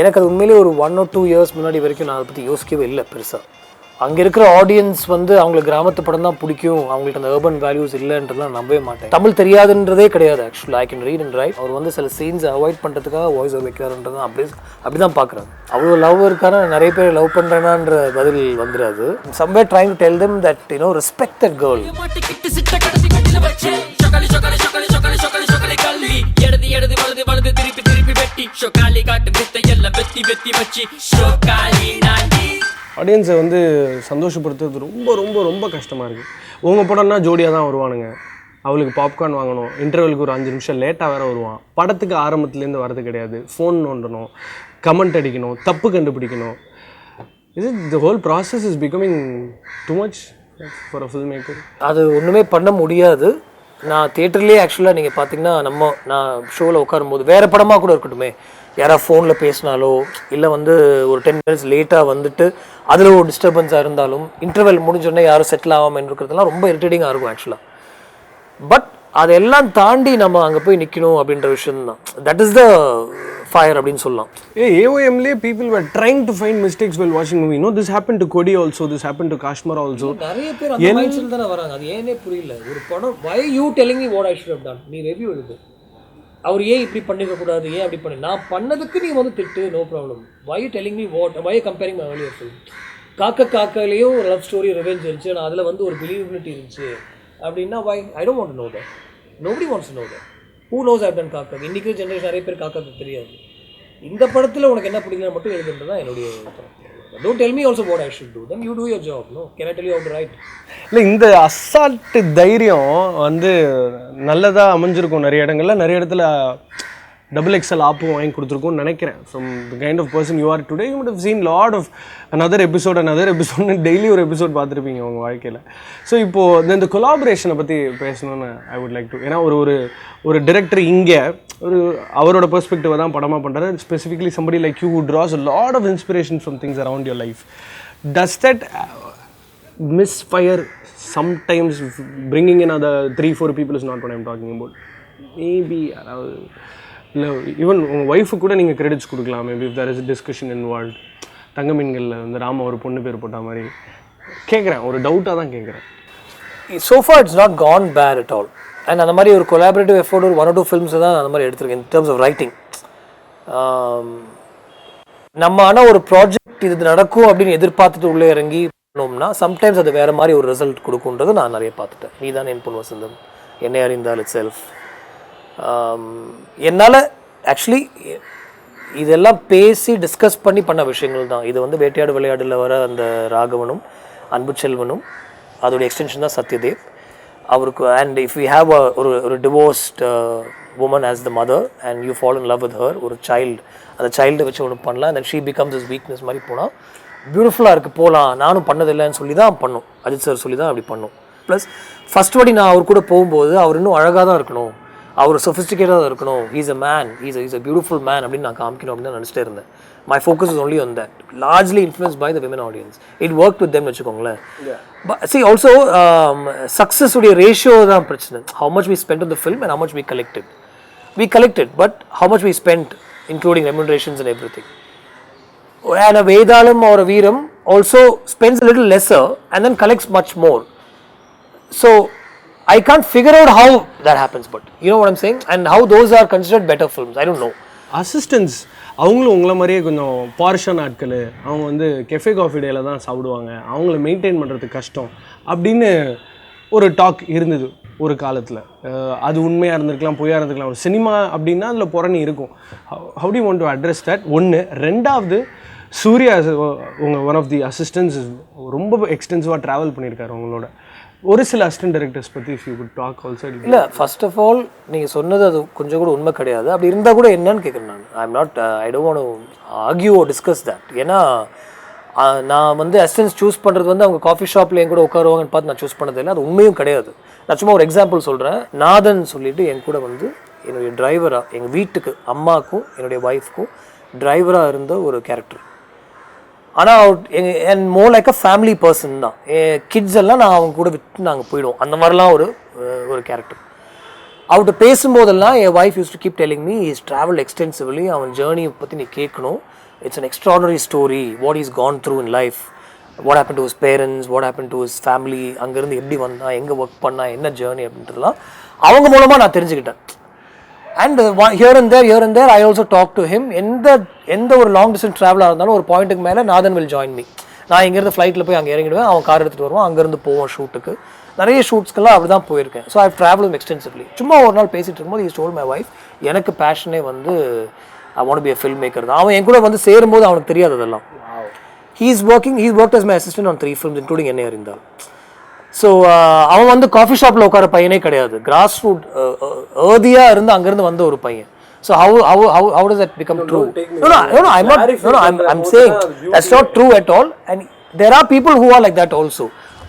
எனக்கு அது உண்மையிலே ஒரு 1 or 2 years முன்னாடி வரைக்கும் நான் அதை பற்றி யோசிக்கவே இல்லை பெருசாக. அங்கே இருக்கிற ஆடியன்ஸ் வந்து அவங்களுக்கு கிராமத்து படம் தான் பிடிக்கும், அவங்கள்ட்ட அந்த அர்பன் வேல்யூஸ் இல்லைன்றதுலாம் நம்பவே மாட்டேன். தமிழ் தெரியாதுன்றதே கிடையாது ஆக்சுவலாக. I can read and write. அவர் வந்து சில சீன்ஸை அவாய்ட் பண்ணுறதுக்காக வாய்ஸ் ஓவர் வைக்கிறாருன்றது அப்படி தான் பார்க்குறாங்க. அவ்வளோ லவ் இருக்கான நிறைய பேர் லவ் பண்ணுறேனான்ற பதில் வந்துடாது. Somewhere trying to tell them that you know respect that girl. ஆடியன்ஸை வந்து சந்தோஷப்படுத்துறது ரொம்ப ரொம்ப ரொம்ப கஷ்டமாக இருக்குது. உங்கள் படம்னா ஜோடியாக தான் வருவானுங்க, அவளுக்கு பாப்கார்ன் வாங்கணும், இன்டர்வலுக்கு ஒரு 5 நிமிஷம் லேட்டாக வேறு வருவான், படத்துக்கு ஆரம்பத்துலேருந்து வரது கிடையாது, ஃபோன் நோண்டணும், கமெண்ட் அடிக்கணும், தப்பு கண்டுபிடிக்கணும். இது the whole process is becoming too much for a film maker. அது ஒன்றுமே பண்ண முடியாது. நான் தியேட்டர்லேயே ஆக்சுவலாக நீங்கள் பார்த்தீங்கன்னா நான் ஷோவில் உட்காரும்போது வேறு படமாக கூட இருக்கட்டுமே, யாராவது ஃபோனில் பேசினாலோ இல்லை வந்து ஒரு 10 minutes லேட்டாக வந்துட்டு அதில் ஒரு டிஸ்டர்பன்ஸாக இருந்தாலும் இன்டர்வெல் முடிஞ்சோடனே யாரும் செட்டில் ஆகாமல் இருக்கிறதுலாம் ரொம்ப இரிட்டேட்டிங்காக இருக்கும் ஆக்சுவலாக. பட் அதெல்லாம் தாண்டி நம்ம அங்கே போய் நிற்கணும் அப்படின்ற விஷயம் தான். தட் இஸ் த ஃபயர் அப்படின்னு சொல்லலாம். AOMலேயே people were trying to find mistakes while watching movie. No, this happened to Kodi also, this happened to Kashmir also. நிறைய பேர் அந்த மைண்ட் செட் தானே வராங்க. அது ஏனே புரியல. ஒரு படம் why you telling me what I should have done? நீ ரிவ்யூ எழுது, அவர் ஏன் இப்படி பண்ணிக்க கூடாது, ஏன் அப்படி பண்ணி, நான் பண்ணதுக்கு நீ வந்து திட்டு, no problem. why you telling me what, why you comparing my earlier film? காக்காலேயும் ஒரு லவ் ஸ்டோரி ரிவெஞ்ச் இருந்துச்சு, நான் அதில் வந்து ஒரு பிலீவபிலிட்டி இருந்துச்சு அப்படின்னா why? I don't want to know that. Nobody wants to know that. Who knows I've done காக்கா? இன்றைக்கி ஜென்ரேஷன் நிறைய பேர் காக்காக்கு தெரியாது. இந்த படத்தில் உனக்கு என்ன பிடிக்கல மட்டும் எழுதுன்றது தான் என்னுடைய படம். Don't tell me also what I should do. Then you do your job. No, can I tell you how to write? இல்லை, இந்த அசால்ட்டு தைரியம் வந்து நல்லதாக அமைஞ்சிருக்கும். நிறைய இடத்துல XXL ஆப்பும் வாங்கி கொடுத்துருக்கோன்னு நினைக்கிறேன். From the kind of person you are today, you would have seen lot of another episode daily ஒரு எபிசோட் பார்த்துருப்பீங்க உங்கள் வாழ்க்கையில். ஸோ இப்போது இந்த கொலாபரேஷனை பற்றி பேசணும்னு ஐ வுட் லைக் டு. ஏன்னா ஒரு டிரெக்டர் இங்கே அவரோட பெர்ஸ்பெக்டிவை தான் படமாக பண்ணுறாரு. Specifically somebody like you who draws a lot of inspiration from things around your life. Does that misfire sometimes? Bringing in other 3-4 people is not what I'm talking about. Maybe இல்லை, even உங்கள் wife கூட நீங்கள் credits கொடுக்கலாம். Maybe if there is discussion involve. தங்கமீன்களில் வந்து ராம ஒரு பொண்ணு பேர் போட்ட மாதிரி கேட்குறேன், ஒரு டவுட்டாக தான் கேட்குறேன். So far it's not gone bad at all. And அந்த மாதிரி ஒரு கொலாபரேட்டிவ் எஃபோர்ட் ஒரு 1 or 2 ஃபிலிம்ஸ் தான் அந்த மாதிரி எடுத்திருக்கேன் இன் டர்ம்ஸ் ஆஃப் ரைட்டிங். நம்ம ஆனால் ஒரு ப்ராஜெக்ட் இது நடக்கும் அப்படின்னு எதிர்பார்த்துட்டு உள்ளே இறங்கி பண்ணோம்னா சம்டைம்ஸ் அது வேறு மாதிரி ஒரு ரிசல்ட் கொடுக்குன்றது நான் நிறைய பார்த்துட்டேன். நீ தான் என் பொன் வசந்தம், என்னை அறிந்தால் இட் செல்ஃப். என்னால் ஆக்சுவலி இதெல்லாம் பேசி டிஸ்கஸ் பண்ணி பண்ண விஷயங்கள் தான். இது வந்து வேட்டையாடு விளையாடில் வர அந்த ராகவனும் அன்பு செல்வனும் அதோடைய எக்ஸ்டென்ஷன் தான் சத்யதேவ் அவருக்கு. அண்ட் இஃப் யூ ஹேவ் ஒரு divorced woman as the mother and you fall in love with her, ஒரு சைல்டு, அந்த சைல்டை வச்சு ஒன்று பண்ணலாம். And she becomes his weakness மாதிரி போனால் பியூட்டிஃபுல்லாக இருக்குது, போகலாம். நானும் பண்ணதில்லைன்னு சொல்லி தான் பண்ணோம், அஜித் சார் சொல்லி தான் அப்படி பண்ணோம். ப்ளஸ் ஃபஸ்ட் வாட்டி நான் அவர் கூட போகும்போது அவர் இன்னும் அழகாக தான் இருக்கணும், அவர் சொஃபிஸ்டிகேட்டாக தான் இருக்கணும், he's a man, he's a beautiful man அப்படின்னு நான் காமிக்கணும் அப்படின்னு நான் நினச்சிட்டே இருந்தேன். My focus is only on that, largely influenced by the women audience. It work with them வச்சுக்கோங்களேன். See also success உடைய ரேஷியோ தான் பிரச்சனை. How much we spent on the film and how much we collected, but how much we spent including remunerations and everything. And a Vedalam or a Veeram also spends a little lesser and then collects much more. So I can't figure out how that happens, but you know what I'm saying, and how those are considered better films. I don't know. Assistance அவங்களும் உங்களை மாதிரியே கொஞ்சம் பார்ஷன் ஆட்கள், அவங்க வந்து cafe coffee டேல தான் சாப்பிடுவாங்க, அவங்கள மெயின்டைன் பண்ணுறது கஷ்டம் அப்படின்னு ஒரு டாக் இருந்தது ஒரு காலத்தில். அது உண்மையாக இருந்திருக்கலாம், பொய்யாக இருந்திருக்கலாம். ஒரு சினிமா அப்படின்னா அதில் புறணி இருக்கும். How do you want to address that? ஒன்று. ரெண்டாவது, சூர்யா உங்கள் ஒன் ஆஃப் தி அசிஸ்டன்ஸ் ரொம்ப எக்ஸ்டென்சிவாக ட்ராவல் பண்ணியிருக்காரு உங்களோட. ஒரு சில அசிஸ்டன்ட் டைரக்டர்ஸ் பற்றி if you could talk also. இல்லை, ஃபர்ஸ்ட் ஆஃப் ஆல் நீங்கள் சொன்னது அது கொஞ்சம் கூட உண்மை கிடையாது. அப்படி இருந்தால் கூட என்னன்னு கேட்குறேன் நான். I don't want to argue or discuss that. ஏன்னா நான் வந்து அசிஸ்டன்ஸ் சூஸ் பண்ணுறது வந்து அவங்க காஃபி ஷாப்பில் என் கூட உட்காருவாங்கன்னு பார்த்து நான் சூஸ் பண்ணது இல்லை. அது உண்மையும் கிடையாது. நான் சும்மா ஒரு எக்ஸாம்பிள் சொல்கிறேன். நாதன் சொல்லிட்டு என் கூட வந்து என்னுடைய டிரைவராக, எங்கள் வீட்டுக்கு அம்மாவுக்கும் என்னுடைய ஒய்ஃப்க்கும் டிரைவராக இருந்த ஒரு கேரக்டர். ஆனால் and more like a family person தான். கிட்ஸ் எல்லாம் நான் அவங்க கூட விட்டு நாங்கள் போயிடுவோம். அந்த மாதிரிலாம் ஒரு கேரக்டர். அவர்கிட்ட பேசும்போதெல்லாம் என் wife use to keep telling me is travel extensively, அவன் ஜேர்னியை பற்றி நீ கேட்கணும், it's an extraordinary story what he's gone through in life, what happened to his parents, what happened to his family, அங்கேருந்து எப்படி வந்தா, எங்கே ஒர்க் பண்ணா, என்ன ஜேர்னி அப்படின்றதுலாம் அவங்க மூலமாக நான் தெரிஞ்சுக்கிட்டேன். And here and there I also talk to him. எந்த ஒரு லாங் டிஸ்டன்ஸ் ட்ராவலாக இருந்தாலும் ஒரு பாயிண்ட்டுக்கு மேலே நாதன் will join me. நான் இங்கேருந்து ஃப்ளைட்டில் போய் அங்கே இறங்கிடுவேன், அவன் கார் எடுத்துகிட்டு வருவான், அங்கேருந்து போவோம் ஷூட்டுக்கு. நிறைய ஷூட்ஸ்க்கெல்லாம் அப்படி தான் போயிருக்கேன். So I travel extensively. சும்மா ஒரு நாள் பேசிகிட்டு இருக்கும்போது he told my wife, எனக்கு பேஷனே வந்து I want to be a filmmaker தான். அவன் என் கூட வந்து சேரும்போது அவனுக்கு தெரியாது அதெல்லாம். He's worked as my assistant on 3 films including என்னை அறிந்தால். ஸோ அவன் வந்து காஃபி ஷாப்பில் உட்கார பையனே கிடையாது, கிராஸ் ரூட் ஏர்தியாக இருந்து அங்கேருந்து வந்த ஒரு பையன். So how does that become true? I'm saying that's not true at all, and there are people who are like that also.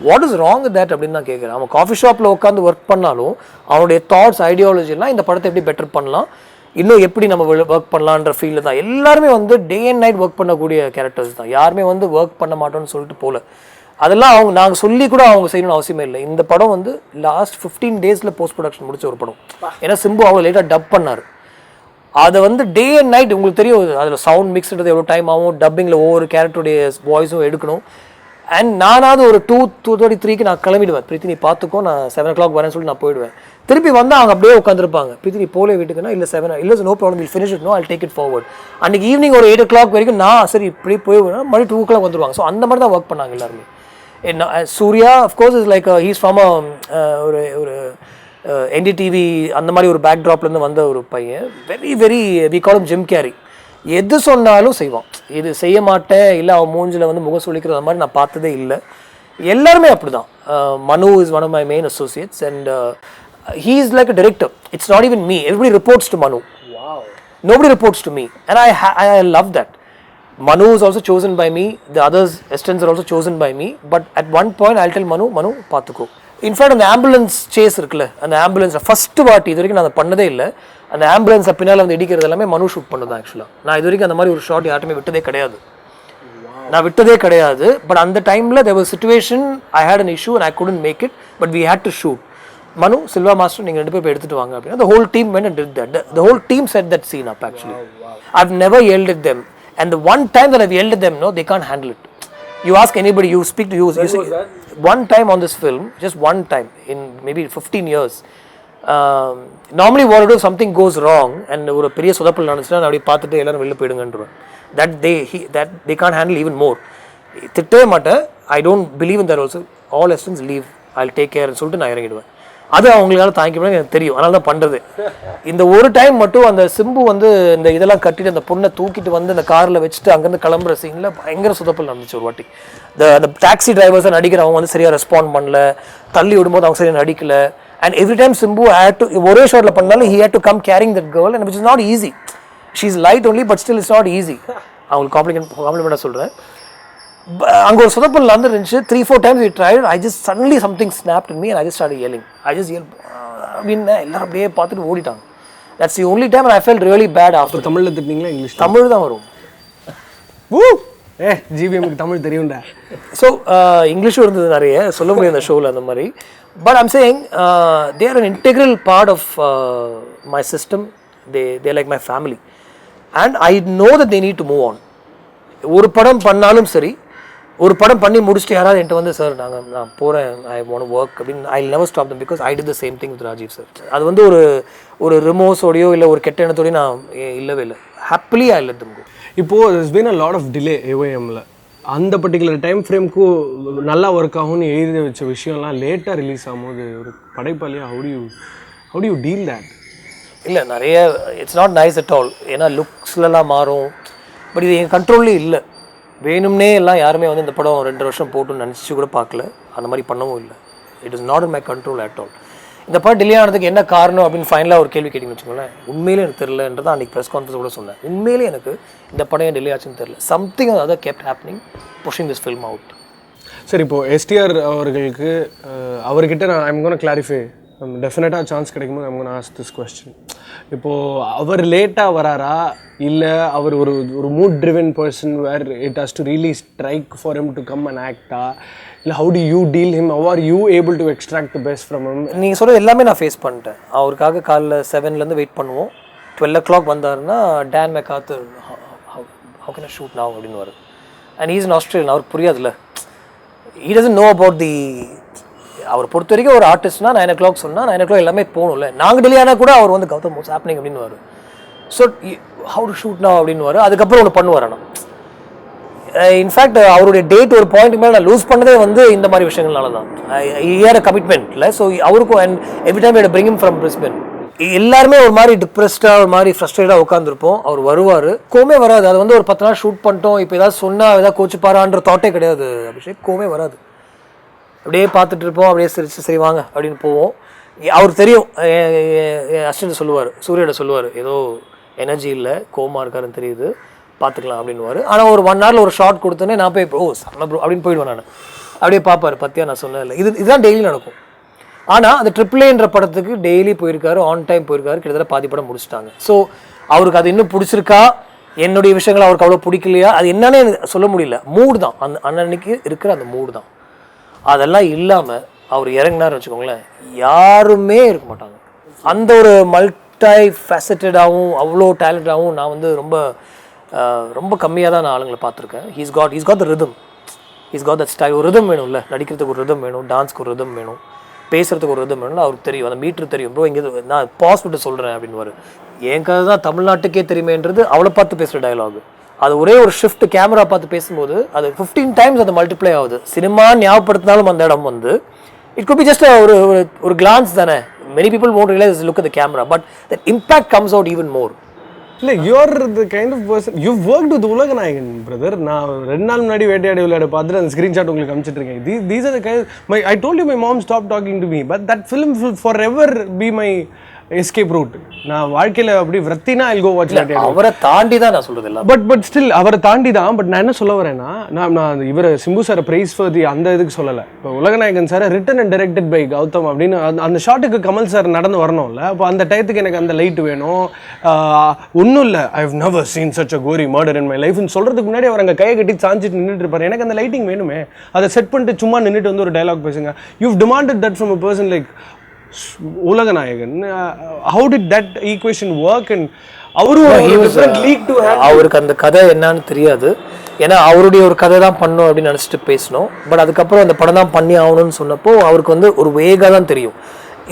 What is wrong with that அப்படின்னு நான் கேட்குறேன். அவன் காஃபி ஷாப்பில் உட்காந்து ஒர்க் பண்ணாலும் அவனுடைய தாட்ஸ் ஐடியாலஜிலாம் இந்த படத்தை எப்படி பெட்டர் பண்ணலாம், இன்னும் எப்படி நம்ம ஒர்க் பண்ணலான்ற ஃபீல்டு தான். எல்லாருமே வந்து டே அண்ட் நைட் ஒர்க் பண்ணக்கூடிய கேரக்டர்ஸ் தான். யாருமே வந்து ஒர்க் பண்ண மாட்டோம்னு சொல்லிட்டு போல. அதெல்லாம் நாங்கள் சொல்லி கூட அவங்க செய்யணும்னு அவசியமே இல்லை. இந்த படம் வந்து லாஸ்ட் 15 days போஸ்ட் ப்ரொடக்ஷன் முடிச்ச ஒரு படம். ஏன்னா சிம்பு அவ்வளோ லேட்டாக டப் பண்ணார். அதை வந்து டே அண்ட் நைட் உங்களுக்கு தெரியும், அதில் சவுண்ட் மிக்ஸ்ன்றது எவ்வளோ டைம் ஆகும், டப்பிங்கில் ஒவ்வொரு கேரக்டருடைய வாய்ஸும் எடுக்கணும். அண்ட் நானாவது ஒரு 2:33 நான் கிளம்பிடுவேன். பிரீத்தி நீ பார்த்துக்கோ, நான் 7 o'clock வரேன்னு சொல்லி நான் போயிடுவேன். திருப்பி வந்து அவங்க அப்படியே உட்காந்துருப்பாங்க. பிரீத்தி நீ போலே வீட்டுக்குன்னா இல்லை 7 இல்லை no problem, will finish it, no I'll take it forward. அன்றைக்கி ஈவினிங் ஒரு 8 o'clock வரைக்கும் நான் சரி இப்படி போய் மறுபடியும் 2 o'clock வந்துடுவாங்க. ஸோ அந்த மாதிரி தான் ஒர்க் பண்ணாங்க எல்லாருமே. Suriya of course is like he's from ஒரு என்டிடிவி அந்த மாதிரி ஒரு பேக்ட்ராப்லேருந்து வந்த ஒரு பையன். Very we call him Jim Carrey. எது சொன்னாலும் செய்வான். இது செய்ய மாட்டேன் இல்லை அவன் மூஞ்சில் வந்து முகம் சொல்லிக்கிறது அந்த மாதிரி நான் பார்த்ததே இல்லை. எல்லாருமே அப்படி தான். Manu is one of my main associates and he is like a director. It's not even me. Everybody reports to Manu. Wow. Nobody reports to me, and I love that. Manu is also chosen by me. The others assistants are also chosen by me. But at one point I'll tell Manu பாத்துக்கோ. In fact அந்த ambulance chase இருக்குல்ல, அந்த ambulance first வாட்டி இது வரைக்கும் நான் அதை பண்ணதே இல்லை. அந்த ஆம்புலன்ஸை பின்னால் வந்து இடிக்கிறது எல்லாமே மனு ஷூட் பண்ணதான். ஆக்சுவலாக நான் இது வரைக்கும் அந்த மாதிரி ஒரு ஷாட் யார்ட்டுமே விட்டதே கிடையாது. பட் அந்த டைமில் there was a situation, I had an issue and I couldn't make it, but we had to shoot. Manu, Silva Master, நீங்கள் 2 பேர் எடுத்துட்டு வாங்க அப்படின்னா the whole team went and did that. The whole team set that scene up actually. I've never yelled at them, and the one time that I've yelled at them, no, they can't handle it. You ask anybody, you speak to you see, one time on this film, just one time in maybe 15 years. Normally what I do, something goes wrong and ஒரு பெரிய சொதப்பல் நடந்துச்சுன்னா நான் அப்படியே பார்த்துட்டு எல்லாரும் வெளில போயிடுங்கன்றேன். that they can't handle even more. திட்டவே மாட்டேன். I don't believe in that also. All assistants leave, I'll take care சொல்லிட்டு நான் இறங்கிடுவேன். அது அவங்களால தாங்கிக்க முடியாது எனக்கு தெரியும், அதனால தான் பண்ணுறது. இந்த ஒரு டைம் மட்டும் அந்த சிம்பு வந்து இந்த இதெல்லாம் கட்டிட்டு அந்த பொண்ணை தூக்கிட்டு வந்து அந்த காரில் வச்சுட்டு அங்கேருந்து கிளம்புற சீனில் பயங்கர சொதப்பல் நடந்துச்சு ஒரு வாட்டி. அந்த டாக்ஸி டிரைவர்ஸை நடிக்கிறவங்க வந்து சரியாக ரெஸ்பாண்ட் பண்ணல, தள்ளி விடும்போது அவங்க சரியாக நடிக்கல. And every time Simbu had to ஒரே ஷாட்டில் பண்ணாலும் he had to come carrying that girl, and which is not easy. She is light only, but still it's not easy. அவங்களுக்கு காம்ப்ளிமெண்ட்டாக சொல்கிறேன். அங்கே ஒரு சொதப்பல் இருந்துச்சு. 3-4 times we tried. I just suddenly something snapped in me and I just started yelling. I just yelled அப்படின்னு எல்லாரும் அப்படியே பார்த்துட்டு ஓடிட்டாங்க. That's the only time and I felt really bad after. தமிழில் திட்டிங்களா இங்கிலீஷ்? தமிழ் தான் வரும். ஜிபிஎம்க்கு தமிழ் தெரியும்டா. ஸோ இங்கிலீஷும் இருந்தது நிறைய, சொல்ல முடியும் அந்த ஷோவில் அந்த மாதிரி. But I'm saying they are an integral part of my system. They're like my family and I know that they need to move on. ஒரு படம் பண்ணாலும் சரி, ஒரு படம் பண்ணி முடிச்சுட்டு யாராவது என்கிட்ட வந்து சார் நான் போகிறேன், ஐ வாண்ட் ஒர்க் அப்படின்னு, I never stop them because I did the same thing with Rajiv sir. அது வந்து ஒரு ரிமோஸோடையோ இல்லை ஒரு கெட்ட எண்ணத்தோடையோ நான் இல்லவே இல்லை. ஹாப்பிலி ஐ லெட் தம் கோ. இப்போது there's been a lot of delay AOMல. அந்த பர்டிகுலர் டைம் ஃப்ரேம்க்கு நல்லா ஒர்க் ஆகும்னு எழுதி வச்ச விஷயம்லாம் லேட்டாக ரிலீஸ் ஆகும்போது ஒரு படைப்பாளியாக how do you deal that? இல்லை நிறைய it's not nice at all. ஏன்னா லுக்ஸ்லாம் மாறும். பட் இது என் கண்ட்ரோல்லே இல்லை. வேணும்னே எல்லாம் யாருமே வந்து இந்த படம் 2 வருஷம் போட்டுன்னு நினச்சி கூட பார்க்கல, அந்த மாதிரி பண்ணவும் இல்லை. It is not in my control at all. இந்த படம் டிலே ஆனதுக்கு என்ன காரணம் அப்படின்னு ஃபைனலாக ஒரு கேள்வி கேட்டிங்கன்னு வச்சுக்கோங்களேன். உண்மையிலே எனக்கு தெரியலன்றதான் அன்றைக்கி ப்ரெஸ் கான்ஃபரன்ஸ் கூட சொன்னேன். உண்மையிலே எனக்கு இந்த படம் ஏன் டிலே ஆச்சுன்னு தெரியல. Something other kept happening pushing this film out. சரி, இப்போது எஸ்டிஆர் அவர்களுக்கு அவர்கிட்ட நான் ஐம் கோனா கிளாரிஃபை, டெஃபினட்டாக சான்ஸ் கிடைக்கும்போது I'm gonna ask this question. இப்போது அவர் லேட்டாக வராரா இல்லை அவர் ஒரு mood driven person where it has to really strike for him to come and ஆக்டா, இல்லை how do you deal him, how are you able to extract the best from him? நீங்கள் சொல்கிறது எல்லாமே நான் ஃபேஸ் பண்ணிட்டேன். அவருக்காக காலைல 7 வெயிட் பண்ணுவோம். 12 o'clock வந்தாருன்னா tan MacArthur how can I shoot now அப்படின்னு வரும். And he is an Australian, அவருக்கு புரியாதுல்ல. He doesn't know about the அவர் பொறுத்த வரைக்கும் ஒரு ஆர்டிஸ்ட்னா 9 o'clock சொன்னால் 9 o'clock எல்லாமே போகணும்ல. நாங்கள் டெல்லி ஆனால் கூட அவர் வந்து கௌதம் வாட்ஸ் ஹேப்பனிங் அப்படின்னு வரும். So how to shoot now அப்படின்னு வரும். அதுக்கப்புறம் ஒன்று பண்ணுவார். ஆனால் இன்ஃபேக்ட் அவருடைய டேட் ஒரு பாயிண்ட் மேலே நான் லூஸ் பண்ணதே வந்து இந்த மாதிரி விஷயங்கள்னால தான். ஏற கமிட்மெண்ட்டில். ஸோ அவருக்கும் and every time I bring him from Brisbane. எல்லாருமே ஒரு மாதிரி டிப்ரெஸ்டாக ஒரு மாதிரி ஃப்ரஸ்ட்ரேட்டாக உட்காந்துருப்போம். அவர் வருவார், கோமே வராது. அது வந்து ஒரு 10 நாள் ஷூட் பண்ணிட்டோம், இப்போ ஏதாவது சொன்னால் ஏதாவது கோச்சுப்பாரான்ற தாட்டே கிடையாது அபிஷேக். கோமே வராது. அப்படியே பார்த்துட்டு இருப்போம், அப்படியே சிரிச்சு சரி வாங்க அப்படின்னு போவோம். அவருக்கு தெரியும், அசிஸ்டன்ட் சொல்லுவார், சூர்யாட சொல்லுவார், ஏதோ எனர்ஜி இல்லை, கோமா இருக்காருன்னு தெரியுது, பார்த்துக்கலாம் அப்படின்னுவார். ஆனால் ஒரு 1 hour ஒரு ஷார்ட் கொடுத்தோன்னே நான் போய் ஓ செம்ம ப்ரோ அப்படின்னு போயிடுவேன். நான் அப்படியே பார்ப்பார், பத்தியா நான் சொன்னேன் இல்லை, இதுதான் டெய்லி நடக்கும். ஆனால் அந்த AAAன்ற படத்துக்கு டெய்லி போயிருக்காரு, ஆன் டைம் போயிருக்காரு, கிட்டத்தட்ட பாதி படம் முடிச்சிட்டாங்க. ஸோ அவருக்கு அது இன்னும் பிடிச்சிருக்கா, என்னுடைய விஷயங்கள் அவருக்கு அவ்வளோ பிடிக்கலையா, அது என்னன்னு சொல்ல முடியல. மூடு தான், அந்த அன்னன்னைக்கு இருக்கிற அந்த மூடு தான். அதெல்லாம் இல்லாமல் அவர் இறங்கினார்னு வச்சுக்கோங்களேன், யாருமே இருக்க மாட்டாங்க. அந்த ஒரு மல்டி ஃபேசட்டடாகவும் அவ்வளோ டேலண்டாகவும் நான் வந்து ரொம்ப ரொம்ப கம்மியாக தான் நான் ஆளுங்களை பார்த்துருக்கேன். He's God the rhythm, he's God the style. ஒரு ரிதம் வேணும்ல, நடிக்கிறதுக்கு ஒரு ரிதம் வேணும், டான்ஸ்க்கு ஒரு ரிதம் வேணும், பேசுகிறதுக்கு ஒரு ரிதம் வேணும்னு அவருக்கு தெரியும். அந்த மீட்ரு தெரியும். ப்ரோ இங்கே நான் பாஸ் விட்டு சொல்கிறேன் அப்படின்னு. என் கதை தான் தமிழ்நாட்டுக்கே தெரியுமேன்றது அவளை பார்த்து பேசுகிற டயலாக். அது ஒரே ஒரு ஷிஃப்ட் கேமரா பார்த்து பேசும்போது அது 15 times அது மல்டிப்ளை ஆகுது. சினிமா ஞாபகப்படுத்தினாலும் அந்த இடம் வந்து இட் குட் பி ஜஸ்ட் ஒரு கிளான்ஸ் தானே. Many people won't realize look at the camera, but that impact comes out even more. இல்லை, you're the kind of person, you work with Ulaganayagan brother. நான் 2 நாள் முன்னாடி வேட்டையாடி விளையாட பார்த்துட்டு அந்த ஸ்க்ரீன்ஷாட் உங்களுக்கு அனுப்பிச்சிட்ருக்கேன். These are the kind I told you my mom stop talking to me, but that film will forever be my escape route. நான் வாழ்க்கையில் அப்படி விரத்தினா ஐல் கோ வாட்ச் வேட்டையாடி. அவரை தாண்டி தான் நான் சொல்கிறது இல்லை, பட் ஸ்டில் அவரை தாண்டி தான். பட் நான் என்ன சொல்ல வரேன்னா, நான் இவரை சிம்பு சாரை பிரைஸ் ஃபார் அந்த இதுக்கு சொல்லலை. இப்போ Ulaganayagan sir written and directed by Gautham அப்படின்னு அந்த ஷாட்டுக்கு கமல் சார் நடந்து வரணும்ல. அப்போ அந்த டயத்துக்கு எனக்கு அந்த லைட் வேணும். ஒன்றும் இல்லை, I have never seen such a gory murder in my லைஃப்னு சொல்கிறதுக்கு முன்னாடி அவர் அங்கே கையை கட்டி சாஞ்சிட்டு நின்றுட்டு இருப்பார். எனக்கு அந்த லைட்டிங் வேணுமே, அதை செட் பண்ணிட்டு சும்மா நின்றுட்டு வந்து ஒரு டைலாக் பேசுங்க. You've demanded that from a person like Ulaganayagan. how did that equation work? And அவருக்கு அந்த கதை என்னன்னு தெரியாது. ஏன்னா அவருடைய ஒரு கதை தான் பண்ணும் அப்படின்னு நினச்சிட்டு பேசணும். பட் அதுக்கப்புறம் அந்த படம் தான் பண்ணி ஆகணும்னு சொன்னப்போ அவருக்கு வந்து ஒரு வேகா தான் தெரியும்.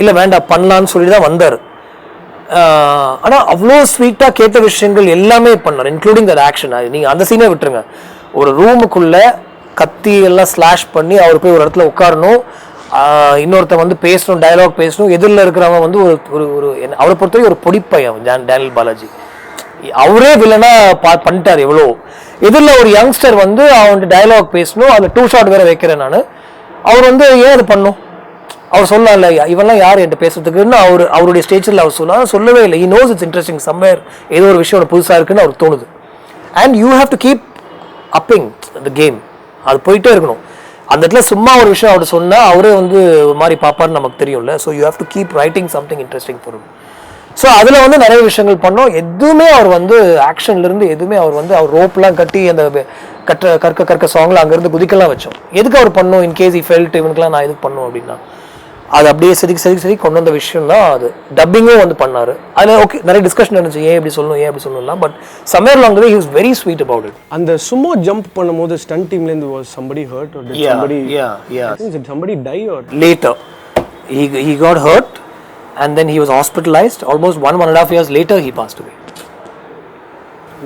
இல்லை வேண்டாம் பண்ணலான்னு சொல்லி தான் வந்தார். ஆனால் அவ்வளோ ஸ்வீட்டாக கேட்ட விஷயங்கள் எல்லாமே பண்ணார், இன்க்ளூடிங் தட் ஆக்ஷன். நீங்கள் அந்த சீனே விட்டுருங்க. ஒரு ரூமுக்குள்ளே கத்தி எல்லாம் ஸ்லாஷ் பண்ணி அவர் போய் ஒரு இடத்துல உட்காரணும், இன்னொருத்த வந்து பேசணும், டயலாக் பேசணும். எதிரில் இருக்கிறவன் வந்து ஒரு ஒரு அவரை பொறுத்தவரை ஒரு பொடிப்பையன் டேனியல் பாலாஜி. அவரே வில்லனா பண்ணிட்டார் எவ்வளோ. எதிரில் ஒரு யங்ஸ்டர் வந்து அவன்கிட்ட டயலாக் பேசணும், அதில் 2 shot வேற வைக்கிறேன் நான். அவர் வந்து ஏன் அது பண்ணும், அவர் சொல்லலாம் இல்லை இவெல்லாம் யார் என்கிட்ட பேசுறதுக்குன்னு அவருடைய ஸ்டேஜில் அவர் சொல்லவே இல்லை. he knows it's interesting somewhere, ஏதோ ஒரு விஷயம் புதுசாக இருக்குன்னு அவருக்கு தோணுது. And you have to keep upping the game, அது போயிட்டே இருக்கணும். அந்த இடத்துல சும்மா ஒரு விஷயம் அவர் சொன்னால் அவரே வந்து ஒரு மாதிரி பார்ப்பார்னு நமக்கு தெரியும்ல. So you have to keep writing something interesting for him. So அதில் வந்து நிறைய விஷயங்கள் பண்ணோம். எதுவுமே அவர் வந்து ஆக்ஷன்லேருந்து எதுவுமே அவர் வந்து அவர் ரோப்லாம் கட்டி அந்த கற்க சாங்கில் அங்கேருந்து குதிக்கலாம் வச்சோம். எதுக்கு அவர் பண்ணோம், இன்கேஸ் இ ஃபெல்ட் இவனுக்குலாம் நான் எதுக்கு பண்ணோம் அப்படின்னா அது அப்படியே சரி கொண்டு வந்த விஷயம் தான் அது. டப்பிங்கும் வந்து பண்ணார். அதில் ஓகே நிறைய டிஸ்கஷன் இருந்துச்சு, ஏன் இப்படி சொல்லணும். But somewhere along the way he was very sweet about it. அந்த சுமோ ஜம்ப் பண்ணும்போது stunt டீம்லேருந்து was somebody hurt or did somebody I think did somebody die or later he got hurt and then he was hospitalized. Almost 1.5 years later he passed away.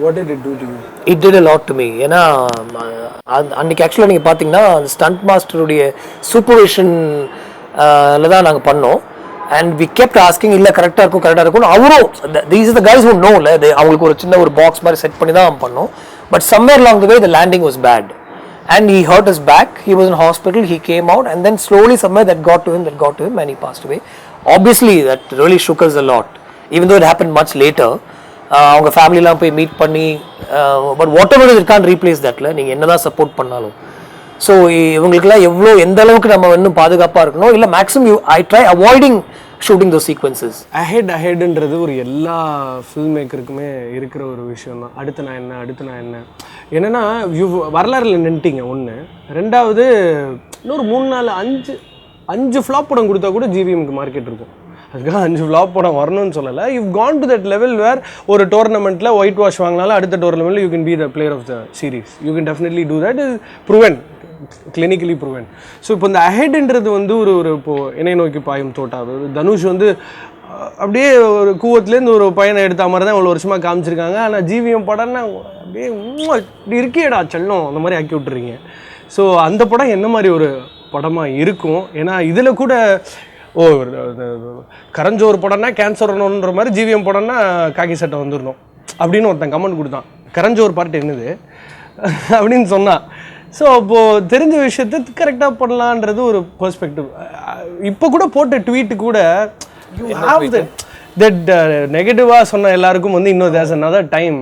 What did it do to you? It did a lot to me. ஏன்னா அன்றைக்கி ஆக்சுவலாக நீங்கள் பார்த்தீங்கன்னா அந்த stunt மாஸ்டருடைய supervision தான் நாங்கள் பண்ணோம். And we kept asking, இல்லை கரெக்டாக இருக்கும் அவரும் these is the guys who know இல்லை, அவங்களுக்கு ஒரு சின்ன ஒரு பாக்ஸ் மாதிரி செட் பண்ணி தான் பண்ணோம். But somewhere along the way the landing was bad and he hurt his back. He was in hospital, he came out and then slowly somewhere that got to him and he passed away. Obviously that really shook us a lot, even though it happened much later. அவங்க ஃபேமிலிலாம் போய் meet பண்ணி but whatever it can't replace தட்ல நீங்கள் என்ன தான் support பண்ணாலும். So இவங்களுக்குலாம் எந்த அளவுக்கு நம்ம இன்னும் பாதுகாப்பாக இருக்கணும், இல்லை maximum I try avoiding shooting those sequences. அஹெட்ன்றது ஒரு எல்லா ஃபில்ம் மேக்கருக்குமே இருக்கிற ஒரு விஷயம் தான். அடுத்து நான் என்ன என்னென்னா வரலாறுல நின்ட்டிங்க ஒன்று. ரெண்டாவது இன்னொரு 3 4 5 ஃப்ளாப் படம் கொடுத்தா கூட ஜிவிஎம்க்கு மார்க்கெட் இருக்கும். அதுக்காக 5 ஃப்ளாப் படம் வரணும்னு சொல்லலை. you've gone to that level where ஒரு டோர்னமெண்ட்டில் ஒயிட் வாஷ் வாங்கினாலும் அடுத்த டோர்னமெண்ட்டில் you can be the player of the series. you can definitely do that. is proven, clinically proven. So இப்போ இந்த அஹெட்ன்றது வந்து ஒரு இப்போது என்னை நோக்கி பாயும் தோட்டா, தனுஷ் வந்து அப்படியே ஒரு கூவத்துலேருந்து ஒரு பையனை எடுத்த மாதிரி தான் இவ்வளோ வருஷமாக காமிச்சிருக்காங்க. ஆனால் ஜிவிஎம் படம்னா அப்படியே இப்படி இருக்கேடா செல்லம் அந்த மாதிரி ஆக்கி விட்டுறீங்க. ஸோ அந்த படம் என்ன மாதிரி ஒரு படமாக இருக்கும்? ஏன்னா இதில் கூட கரஞ்சோர் படம்னா கேன்சர் வரணுன்ற மாதிரி ஜிவிஎம் படம்னா காக்கி சட்டை வந்துடணும் அப்படின்னு ஒருத்தன் கமெண்ட் கொடுத்தான். கரஞ்சோர் பார்ட் என்னது அப்படின்னு சொன்னான். ஸோ அப்போது தெரிஞ்ச விஷயத்தை கரெக்டாக பண்ணலான்றது ஒரு பெர்ஸ்பெக்டிவ். இப்போ கூட போட்ட ட்வீட்டு கூட தட் நெகட்டிவாக சொன்ன எல்லாருக்கும் வந்து இன்னும் தேர்ஸ் another டைம்,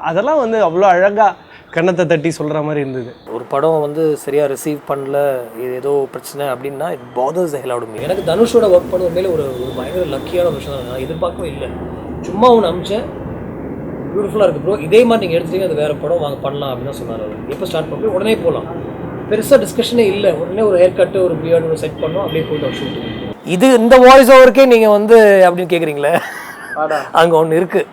அதெல்லாம் வந்து அவ்வளோ அழகாக கண்ணத்தை தட்டி சொல்கிற மாதிரி இருந்தது. ஒரு படம் வந்து சரியாக ரிசீவ் பண்ணல, இது ஏதோ பிரச்சனை அப்படின்னா it bothers the hell out of me. எனக்கு தனுஷோட ஒர்க் பண்ண உண்மையிலே ஒரு பயங்கர லக்கியான ஒரு விஷயம் தான். நான் எதிர்பார்க்கவே இல்லை. சும்மா ஒன்று அமிச்சேன், பியூட்டிஃபுல்லாக இருக்குது ப்ரோ, இதே மாதிரி நீங்கள் எடுத்துட்டீங்க, அது வேறு படம் வாங்க பண்ணலாம் அப்படின்னு தான் சொன்னார் அவர். எப்போ ஸ்டார்ட் பண்ணி உடனே போகலாம், பெருசாக டிஸ்கஷனே இல்லை. உடனே ஒரு ஹேர் கட்டு ஒரு பியர்டு ஒரு செட் பண்ணோம், அப்படியே போய்ட்டு ஒரு ஷூட்டிங். இது இந்த வாய்ஸ் ஓவருக்கே நீங்கள் வந்து அப்படின்னு கேட்குறீங்களே, அங்கே ஒன்று இருக்குது,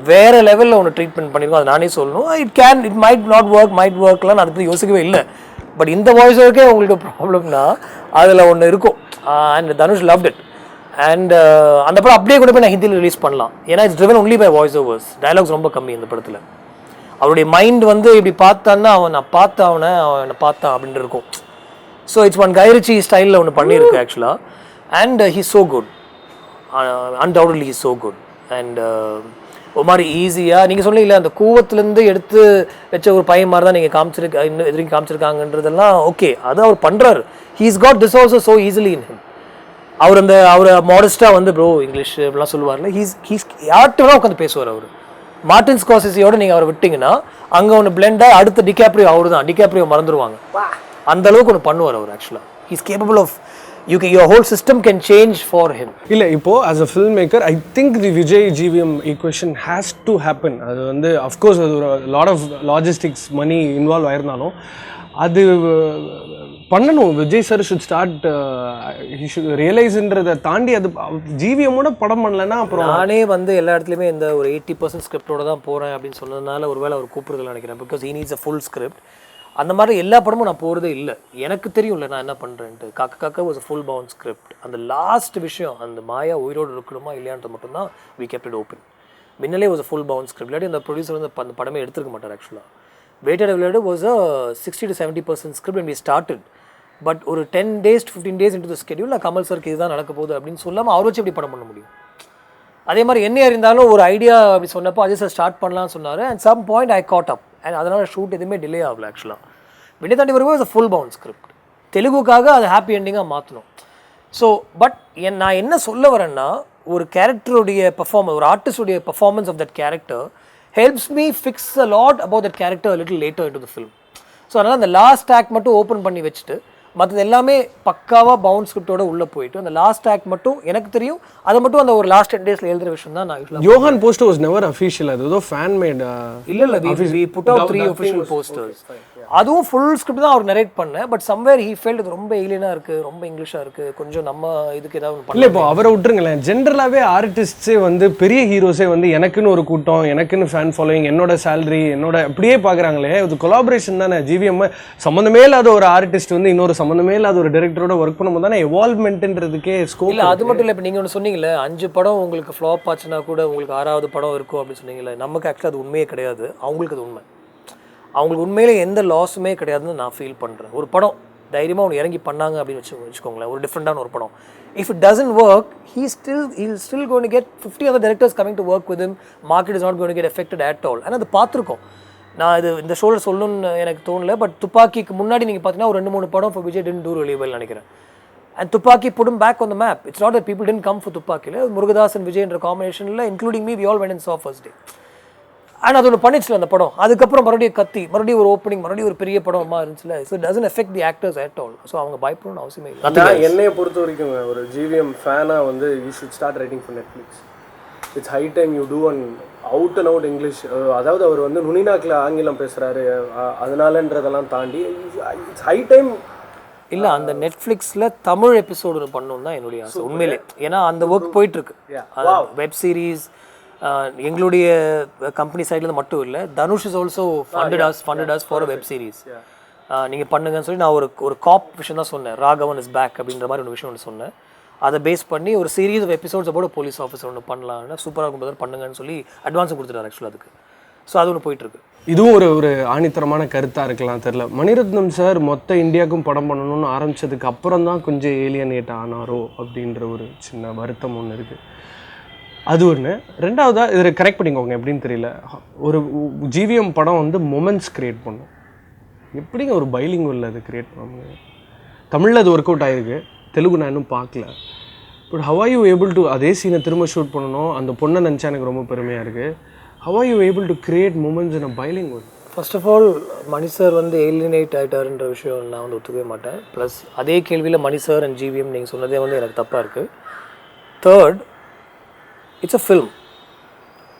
வேறு லெவலில் ஒன்று ட்ரீட்மெண்ட் பண்ணியிருக்கோம். அது நானே சொல்லணும். இட் மைட் நாட் ஒர்க்லாம் நான் அதுக்கு யோசிக்கவே இல்லை. பட் இந்த வாய்ஸ் ஓவருக்கே உங்களுக்கு ப்ராப்ளம்னா அதில் ஒன்று இருக்கும். And Dhanush loved it. And அந்த படம் அப்படியே கூட போய் நான் ஹிந்தியில் ரிலீஸ் பண்ணலாம். ஏன்னா it's driven only by voice overs. Dialogues ரொம்ப கம்மி இந்த படத்தில். அவருடைய மைண்ட் வந்து இப்படி பார்த்தான்னா அவனை பார்த்தான் அப்படின்னு இருக்கும். ஸோ இட்ஸ் ஒன் கைரிச்சி ஸ்டைலில் ஒன்று பண்ணியிருக்கு ஆக்சுவலாக. And he's so good, undoubtedly he's so good. And ஒரு மாதிரி ஈஸியாக நீங்கள் சொன்னீங்களே அந்த கூவத்துலேருந்து எடுத்து வச்ச ஒரு பையன் மாதிரி தான் நீங்கள் இன்னும் எதிர்க்கு காமிச்சிருக்காங்கன்றதெல்லாம் ஓகே, அது அவர் பண்ணுறாரு. He's got this also so easily in him. அவர் மாடஸ்ட்டாக வந்து ப்ரோ இங்கிலீஷ் இப்படிலாம் சொல்லுவார்ல, ஹீஸ் யார்கிட்டலாம் உட்காந்து பேசுவார் அவர். மார்டின் ஸ்கார்செஸியோட நீங்கள் அவரை விட்டிங்கன்னா அங்கே ஒன்று பிளெண்டாக அடுத்த டிகாப்ரியோ அவர் தான். டிகாப்ரியோ மறந்துடுவாங்க, அந்த அளவுக்கு ஒன்று பண்ணுவார் அவர். ஆக்சுவலாக he's capable of your whole system can change for him. இல்லை இப்போது as a filmmaker I think the Vijay GVM equation has to happen. அது வந்து அஃப்கோர்ஸ் அது ஒரு lot of logistics money involve ஆயிருந்தாலும் அது பண்ணணும். Vijay sir should start he should ரியலைஸ்ன்றதை தாண்டி அது ஜிவிஎம்மோட படம் பண்ணலன்னா அப்புறம் நானே வந்து எல்லா இடத்துலையுமே இந்த ஒரு 80% ஸ்கிரிப்டோட தான் போகிறேன் அப்படின்னு சொன்னதுனால ஒரு வேளை அவர் கூப்பிடுறதுல நினைக்கிறேன். Because he needs a full script. அந்த மாதிரி எல்லா படமும் நான் போகிறதே இல்லை. எனக்கு தெரியும்ல நான் என்ன பண்ணுறேன்ட்டு. காக்கா was a full bound script. அந்த லாஸ்ட் விஷயம் அந்த மாயா உயிரோடு இருக்கணுமா இல்லையான்றது மட்டும்தான் we kept it open. Minnale was a full bound script. இல்லாட்டி அந்த ப்ரொடியூசர் வந்து அந்த படமே எடுத்துருக்க மாட்டார். ஆக்சுவலாக வேட்டையாடு விளையாடு was a 60 to 70% script when we started. But ஒரு 10 days to 15 days into the schedule நான் கமல் சாருக்கு இதுதான் நடக்க போகுது அப்படின்னு சொல்லாமல் அவர் வச்சு எப்படி படம் பண்ண முடியும்? அதே மாதிரி என்ன இருந்தாலும் ஒரு ஐடியா அப்படி சொன்னப்போ அஜய் சார் ஸ்டார்ட் பண்ணலாம்னு சொன்னார். And some point I got up. And அதனால் ஷூட் எதுவுமே டிலே ஆகல. ஆக்சுவலாக வினய் தாண்டி வரும்போது was a full bound script. தெலுங்குக்காக அது ஹாப்பி எண்டிங்காக மாற்றணும். ஸோ பட் நான் என்ன சொல்ல வரேன்னா ஒரு கேரக்டருடைய ஒரு ஆர்டிஸ்டுடைய performance of that character helps me fix a lot about that character a little later into the film. So அதனால் அந்த லாஸ்ட் ஆக்ட் மட்டும் ஓப்பன் பண்ணி வச்சுட்டு மற்றது எல்லாமே பக்காவாக பவுண்ட் ஸ்கிரிப்டோட உள்ளே போயிட்டு அந்த லாஸ்ட் ஆக்ட் மட்டும் எனக்கு தெரியும் அதை மட்டும் அந்த ஒரு லாஸ்ட் 10 daysல எழுதுற விஷயம் தான். நான் Yohan poster was never official. அது ஏதோ ஃபேன் மேட் இல்லை we put out 3 official posters. அதுவும் ஃபுல் ஸ்கிரிப்ட் தான் அவர் நரேட் பண்ணேன். பட் சம்வேர் ஹி ஃபெல்ட் இது ரொம்ப ஏலியனாக இருக்குது, ரொம்ப இங்கிலீஷாக இருக்குது, கொஞ்சம் நம்ம இதுக்கு ஏதாவது பண்ணல. இல்லை இப்போ அவரை விட்டுருங்களேன். ஜென்ரலாகவே ஆர்டிஸ்ட்ஸே வந்து பெரிய ஹீரோஸே வந்து எனக்குன்னு ஒரு கூட்டம், எனக்குன்னு ஃபேன் ஃபாலோயிங், என்னோட சேலரி, என்னோட அப்படியே பார்க்குறாங்களே. இது கொலாபரேஷன் தானே. ஜிவிஎம் சம்மந்தமே இல்லாத ஒரு ஆர்டிஸ்ட் வந்து இன்னொரு சம்மந்தமே இல்லாத ஒரு டைரக்டரோட ஒர்க் பண்ணும்போது தானே எவால்வ்மெண்ட்ன்றதுக்கே ஸ்கோப். இல்லை அது மட்டும் இல்லை. இப்போ நீங்கள் ஒன்று சொன்னீங்களே 5 படம் உங்களுக்கு ஃப்ளாப் ஆச்சுன்னா கூட உங்களுக்கு 6வது படம் இருக்கும் அப்படின்னு சொன்னீங்களே. நமக்கு ஆக்சுவலாக அது உண்மையே கிடையாது. அவங்களுக்கு அது உண்மை. அவங்களுக்கு உண்மையிலே எந்த லாஸுமே கிடையாதுன்னு நான் ஃபீல் பண்ணுறேன். ஒரு படம் தைரியமாக ஒன்று இறங்கி பண்ணாங்க அப்படின்னு வச்சுக்கோங்களேன், ஒரு டிஃப்ரெண்டான ஒரு படம். If it doesn't work he'll still going to get 50 other directors coming to work with him. Market is not going to get affected at all. ஆனால் அது பார்த்துருக்கோம். நான் இது இந்த ஷோவில் சொல்லணும்னு எனக்கு தோணலை. பட் துப்பாக்கிக்கு முன்னாடி நீங்கள் பார்த்தீங்கன்னா ஒரு 2-3 படம் for Vijay didn't do really well நினைக்கிறேன். And துப்பாக்கி put him back on the map. It's not that people didn't come for துப்பாக்கியில். Murugadoss and விஜய்ன்ற காம்பினேஷனில் including me we all went and saw first day. ஆனால் அது ஒன்று பண்ணிச்சுல அந்த படம். அதுக்கப்புறம் மறுபடியும் ஒரு ஓப்பனிங், மறுபடியும் ஒரு பெரிய படமாக இருந்துச்சுல. So it doesn't effect the actors at all. So அவங்க பயப்படணும்னு அவசியமே இல்லை. என்னையை பொறுத்த வரைக்கும் ஒரு ஜிவிஎம் ஃபேனாக வந்து you should start writing for Netflix. It's high time you do and out and out English. அதாவது அவர் வந்து நுனிநாக்கில் ஆங்கிலம் பேசுகிறாரு அதனாலன்றதெல்லாம் தாண்டி இட்ஸ் ஹை டைம் இல்லை அந்த நெட்ஃப்ளிக்ஸில் தமிழ் எபிசோடு ஒன்று பண்ணணும் தான் என்னுடைய ஆசை உண்மையிலே. ஏன்னா அந்த ஒர்க் போயிட்டுருக்கு. வெப் சீரிஸ் எங்களுடைய கம்பெனி சைட்லேருந்து மட்டும் இல்லை, Dhanush is also funded as for web series. நீங்கள் பண்ணுங்கன்னு சொல்லி நான் ஒரு காப் விஷயம் தான் சொன்னேன், ராகவன் இஸ் பேக் அப்படின்ற மாதிரி ஒரு விஷயம் ஒன்று சொன்னேன். அதை பேஸ் பண்ணி ஒரு சீரீஸ் ஆஃப் எபிசோட்ஸ் போட போலீஸ் ஆஃபீஸர் ஒன்று பண்ணலாம்னா சூப்பராக இருக்கும் பிரதர், பண்ணுங்கன்னு சொல்லி அட்வான்ஸும் கொடுத்துட்டாரு ஆக்சுவலாக அதுக்கு. ஸோ அது ஒன்று போயிட்டுருக்கு. இதுவும் ஒரு ஆணித்தரமான கருத்தாக இருக்கலாம் தெரில. மணிரத்னம் சார் மொத்த இந்தியாவுக்கும் படம் பண்ணணும்னு ஆரம்பித்ததுக்கு அப்புறம் தான் கொஞ்சம் ஏலியனேட் ஆனாரோ அப்படின்ற ஒரு சின்ன வருத்தம் ஒன்று இருக்குது. அது ஒன்று. ரெண்டாவதாக இதில் கரெக்ட் பண்ணிக்கோங்க எப்படின்னு தெரியல, ஒரு ஜிவிஎம் படம் வந்து மொமெண்ட்ஸ் க்ரியேட் பண்ணும். எப்படிங்க ஒரு பைலிங்குவல் அது க்ரியேட் பண்ண முடியும்? தமிழில் அது ஒர்க் அவுட் ஆகிருக்கு, தெலுங்கு நான் இன்னும் பார்க்கல. But how are you able to அதே சீனை திரும்ப ஷூட் பண்ணணும்? அந்த பொண்ணை நினச்சா எனக்கு ரொம்ப பெருமையாக இருக்குது. How are you able to create moments in a bilingual? First of all Mani sir வந்து ஏலியனேட் ஆகிட்டாருன்ற விஷயம் நான் வந்து ஒத்துக்கவே மாட்டேன். ப்ளஸ் அதே கேள்வியில் மணி சார் அண்ட் ஜிவிஎம் நீங்கள் சொன்னதே வந்து எனக்கு தப்பாக இருக்குது. Third, it's a film.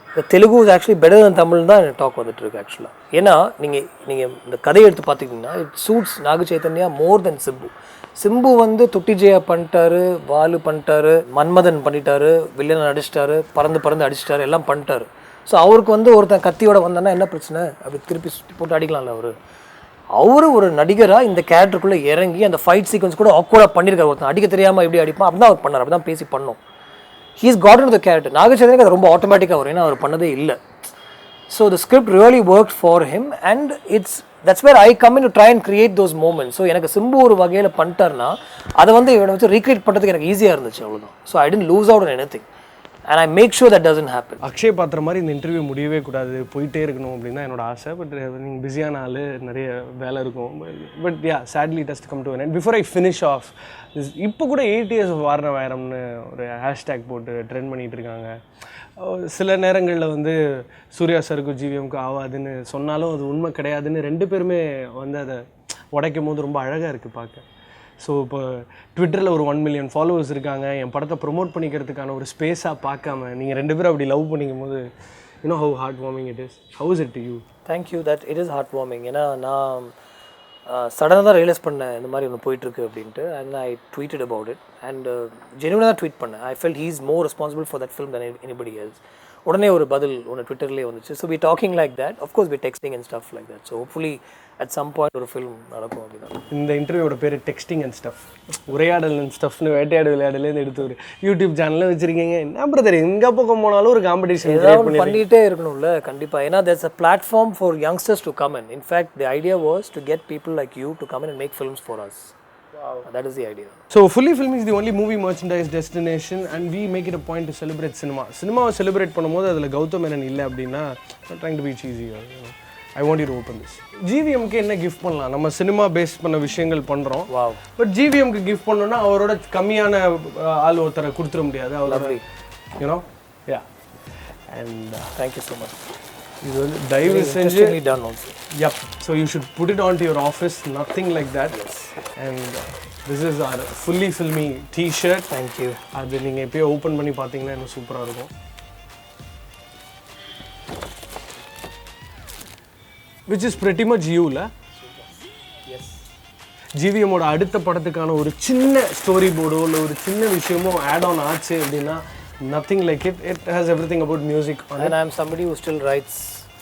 இந்த Telugu is actually better than Tamil தான் எனக்கு டாக் வந்துட்டுருக்கு ஆக்சுவலாக. ஏன்னா நீங்கள் இந்த கதையை எடுத்து பார்த்திங்கன்னா இட் சூட்ஸ் நாக சைத்தன்யா மோர் தென் சிம்பு. சிம்பு வந்து துட்டி ஜெயா பண்ணிட்டாரு, வாலு பண்ணிட்டாரு, மன்மதன் பண்ணிட்டாரு, வில்லனை அடிச்சிட்டாரு, பறந்து அடிச்சிட்டாரு, எல்லாம் பண்ணிட்டாரு. ஸோ அவருக்கு வந்து ஒருத்தன் கத்தியோட வந்தான்னா என்ன பிரச்சனை? அப்படி திருப்பி சுற்றி போட்டு அடிக்கலாம்ல. அவர் ஒரு நடிகராக இந்த கேரக்டருக்குள்ளே இறங்கி அந்த ஃபைட் சீக்வன்ஸ் கூட ஆக்வர்டாக பண்ணியிருக்காரு. ஒருத்தன் அடிக்க தெரியாமல் எப்படி அடிப்பான் அப்படி தான் அவர் பண்ணார், அப்படி தான் பேசி பண்ணோம். he is got into the character. நாகச்சந்திரனுக்கு அது ரொம்ப ஆட்டோமேட்டிக்காக வரும், ஏன்னா அவர் பண்ணதே இல்லை. So the script really worked for him and that's where I come in to try and create those moments. So எனக்கு சிம்பு ஒரு வகையில் பண்ணிட்டார்னா அதை வந்து இவனை வச்சு ரீக்ரியேட் பண்ணுறதுக்கு எனக்கு ஈஸியாக இருந்துச்சு, அவ்வளோதான். So I didn't lose out on anything and I make sure that doesn't happen. Akshay பாத்திர மாதிரி இந்த இன்டர்வியூ முடியவே கூடாது, போயிட்டே இருக்கணும் அப்படின்னு தான் என்னோட ஆசை. பட் நீங்கள் பிஸியான ஆள், நிறைய வேலை இருக்கும். But sadly it has to come to an end. Before I finish off, இப்போ கூட 8 years of வாரண வைரம்னு ஒரு ஹேஷ்டேக் போட்டு ட்ரெண்ட் பண்ணிகிட்டு இருக்காங்க. சில நேரங்களில் வந்து சூர்யா சருக்கும் ஜிவிஎம்க்கு ஆகாதுன்னு சொன்னாலும் அது உண்மை கிடையாதுன்னு ரெண்டு பேருமே வந்து அதை உடைக்கும் போது ரொம்ப அழகாக இருக்குது பார்க்க. ஸோ இப்போ ட்விட்டரில் ஒரு 1 million ஃபாலோவர்ஸ் இருக்காங்க, என் படத்தை ப்ரொமோட் பண்ணிக்கிறதுக்கான ஒரு ஸ்பேஸாக பார்க்காம நீங்கள் ரெண்டு பேரும் அப்படி லவ் பண்ணிக்கும் போது how heartwarming it is. How is it to you? Thank you, that it is heartwarming. ஏன்னா நான் சடனாக தான் ரியலைஸ் பண்ணேன் இந்த மாதிரி ஒன்று போயிட்டுருக்கு அப்படின்ட்டு. And I tweeted about it and ஜென்யூனாக தான் ட்வீட் பண்ணேன். I felt he is more responsible for that film than anybody else. உடனே ஒரு பதில் ஒன்று ட்விட்டர்லேயே வந்துச்சு. So we talking like that, of course we texting and stuff like that. So hopefully at some point ஒரு film நடக்கும் அப்படின்னா. இந்த இன்டர்வியூட பேர் டெக்ஸ்டிங் அண்ட் ஸ்டஃப், உரையாடல் அண்ட் ஸ்டஃப்னு வேட்டையாடு விளையாடலேருந்து எடுத்து ஒரு யூடியூப் சேனலில் வச்சுருக்கீங்க. என்ன பிரதர், எங்கே பக்கம் போனாலும் ஒரு காம்படிஷன் பண்ணிகிட்டே இருக்கணும்ல கண்டிப்பாக. ஏன்னா there's a platform for youngsters to come in. In fact the idea was to get people like you to come in and make films for us. Wow. That is the idea. So Fully Film is the only movie merchandise destination and we make it a point to celebrate cinema. சினிமாவை celebrate பண்ணும்போது அதில் கௌதம் மேனன் இல்லை அப்படின்னா trying to be cheesy. I want you to open this. ஜிவிஎம்க்கு என்ன gift பண்ணலாம்? நம்ம cinema base பண்ண விஷயங்கள் பண்ணுறோம். வாவ். பட் ஜிவிஎம்க்கு கிஃப்ட் பண்ணோன்னா அவரோட கம்மியான ஆள் ஒருத்தரை கொடுத்துட முடியாது. அவரோட you know and thank you so much. இது வந்து தயவு செஞ்சு done also. Yep. So you should put it onto your office, nothing like that. Yes. And this is our Fully Filmy t-shirt. Thank you. அது நீங்கள் எப்போயோ ஓப்பன் பண்ணி பார்த்தீங்கன்னா இன்னும் சூப்பராக இருக்கும். Which is pretty much you, la? Yes. ஜிவிஎம்மோட அடுத்த படத்துக்கான ஒரு சின்ன ஸ்டோரி போர்டோ இல்லை ஒரு சின்ன விஷயமோ ஆட் ஆன் ஆச்சு அப்படின்னா nothing like it. It has everything about music on it. And I am somebody who still writes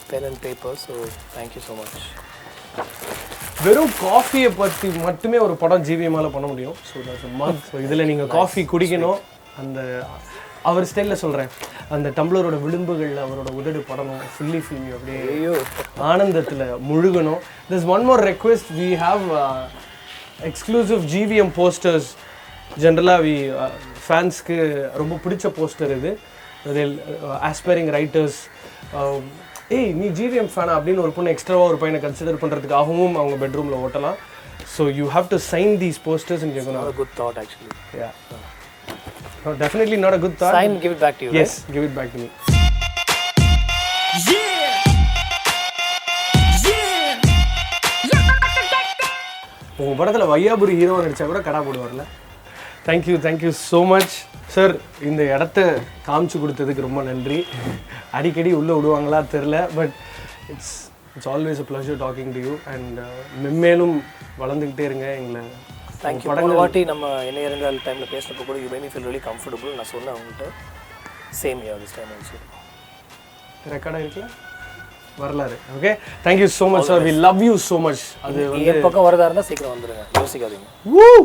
pen and paper, so thank you so much. வெறும் காஃபியை பற்றி மட்டுமே ஒரு படம் ஜிவிஎம்மால் பண்ண முடியும். So that's a month. So இதில் நீங்கள் காஃபி குடிக்கணும். அந்த அவர் ஸ்டைலில் சொல்கிறேன், அந்த டம்ளரோட விளிம்புகளில் அவரோட உதடு படணும். ஃபுல்லி ஃபில்மி அப்படியே ஆனந்தத்தில் முழுகணும். there's one more request. We have exclusive GVM posters. ஜென்ரலாக ஃபேன்ஸ்க்கு ரொம்ப பிடிச்ச போஸ்டர் இது. அதில் ஆஸ்பைரிங் ரைட்டர்ஸ், ஏய் நீ ஜிவிஎம் ஃபேனா அப்படின்னு ஒரு பொண்ணு எக்ஸ்ட்ராவாக ஒரு பையனை கன்சிடர் பண்ணுறதுக்காகவும் அவங்க பெட்ரூமில் ஓட்டலாம். So you have to sign these posters and not a good thought actually. Yeah. No, definitely not a good thought. Sign, give it back to you. Yes, right? give it back to me. உங்கள் படத்தில் வையாபுரி ஹீரோவை நடித்தா கூட கடா போடுவார்ல. Thank you so much sir. இந்த இடத்த காமிச்சு கொடுத்ததுக்கு ரொம்ப நன்றி. அடிக்கடி உள்ளே விடுவாங்களா தெரில, but it's always a pleasure talking to you. And மென்மேலும் வளர்ந்துக்கிட்டே இருங்க, எங்களை தேங்க்யூ. ஒரு வாட்டி நம்ம என்ன இருந்தால் டைமில் பேசினப்போ கூட you may me feel really comfortable. நான் சொன்னேன் அவங்கள்ட்ட same yeah this time also. ரெக்கார்டாக இருக்குல்ல வரலாறு. Okay, thank you so much sir, we love you so much. அது என் பக்கம் வரதா இருந்தால் சீக்கிரம் வந்துடுங்க, யோசிக்காதீங்க. Woo!